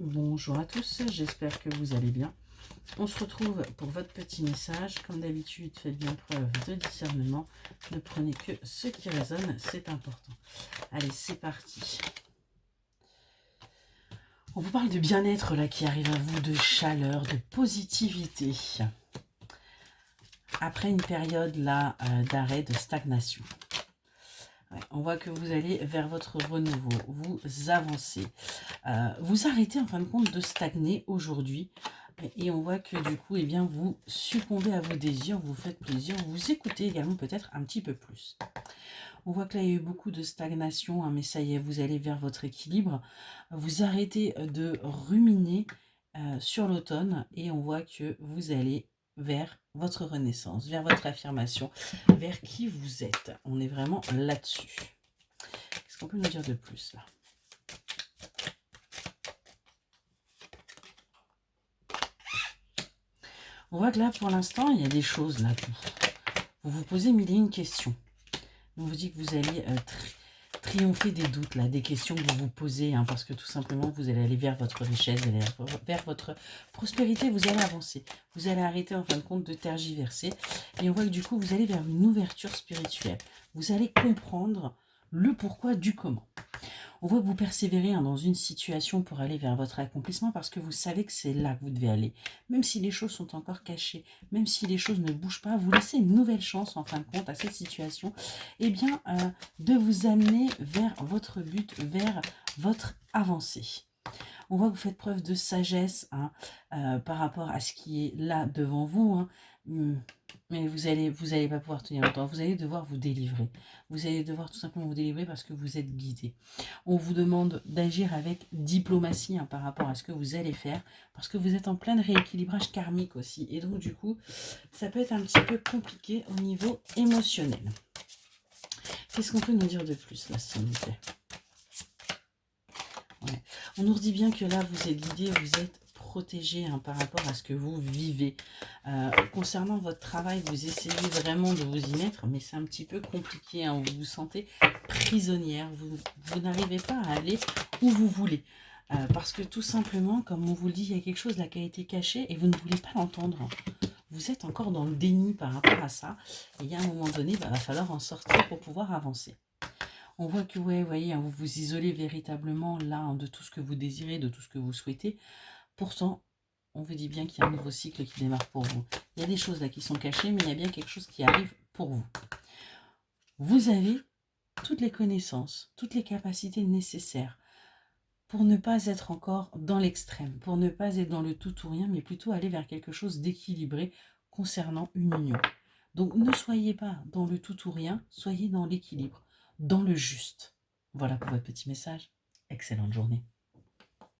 Bonjour à tous, j'espère que vous allez bien. On se retrouve pour votre petit message. Comme d'habitude, faites bien preuve de discernement. Ne prenez que ce qui résonne, c'est important. Allez, c'est parti. On vous parle de bien-être là qui arrive à vous, de chaleur, de positivité. Après une période là d'arrêt, de stagnation. Ouais, on voit que vous allez vers votre renouveau, vous avancez. Vous arrêtez en fin de compte de stagner aujourd'hui. Et on voit que du coup, eh bien, vous succombez à vos désirs, vous faites plaisir, vous écoutez également peut-être un petit peu plus. On voit que là, il y a eu beaucoup de stagnation, hein, mais ça y est, vous allez vers votre équilibre. Vous arrêtez de ruminer sur l'automne et on voit que vous allez vers votre renaissance, vers votre affirmation, vers qui vous êtes. On est vraiment là-dessus. Qu'est-ce qu'on peut nous dire de plus là ? On voit que là, pour l'instant, il y a des choses là. Vous vous posez mille et une questions. On vous dit que vous allez triompher des doutes, là, des questions que vous vous posez, hein, parce que tout simplement, vous allez aller vers votre richesse, vous allez vers votre prospérité, vous allez avancer. Vous allez arrêter, en fin de compte, de tergiverser. Et on voit que du coup, vous allez vers une ouverture spirituelle. Vous allez comprendre le pourquoi du comment. On voit que vous persévérez dans une situation pour aller vers votre accomplissement parce que vous savez que c'est là que vous devez aller. Même si les choses sont encore cachées, même si les choses ne bougent pas, vous laissez une nouvelle chance en fin de compte à cette situation, eh bien, de vous amener vers votre but, vers votre avancée. On voit que vous faites preuve de sagesse par rapport à ce qui est là devant vous. Mais vous allez pas pouvoir tenir longtemps. Vous allez devoir vous délivrer. Vous allez devoir tout simplement vous délivrer parce que vous êtes guidé. On vous demande d'agir avec diplomatie par rapport à ce que vous allez faire parce que vous êtes en plein rééquilibrage karmique aussi. Et donc du coup, ça peut être un petit peu compliqué au niveau émotionnel. Qu'est-ce qu'on peut nous dire de plus là, s'il vous plaît ? Ouais. On nous dit bien que là, vous êtes guidé, vous êtes protégé par rapport à ce que vous vivez. Concernant votre travail, vous essayez vraiment de vous y mettre, mais c'est un petit peu compliqué. Vous vous sentez prisonnière, vous n'arrivez pas à aller où vous voulez. Parce que tout simplement, comme on vous le dit, il y a quelque chose là qui a été caché et vous ne voulez pas l'entendre. Vous êtes encore dans le déni par rapport à ça. Et il y a un moment donné, il va falloir en sortir pour pouvoir avancer. On voit que, ouais, voyez, vous vous isolez véritablement là de tout ce que vous désirez, de tout ce que vous souhaitez. Pourtant, on vous dit bien qu'il y a un nouveau cycle qui démarre pour vous. Il y a des choses là qui sont cachées, mais il y a bien quelque chose qui arrive pour vous. Vous avez toutes les connaissances, toutes les capacités nécessaires pour ne pas être encore dans l'extrême, pour ne pas être dans le tout ou rien, mais plutôt aller vers quelque chose d'équilibré concernant une union. Donc ne soyez pas dans le tout ou rien, soyez dans l'équilibre, dans le juste. Voilà pour votre petit message. Excellente journée.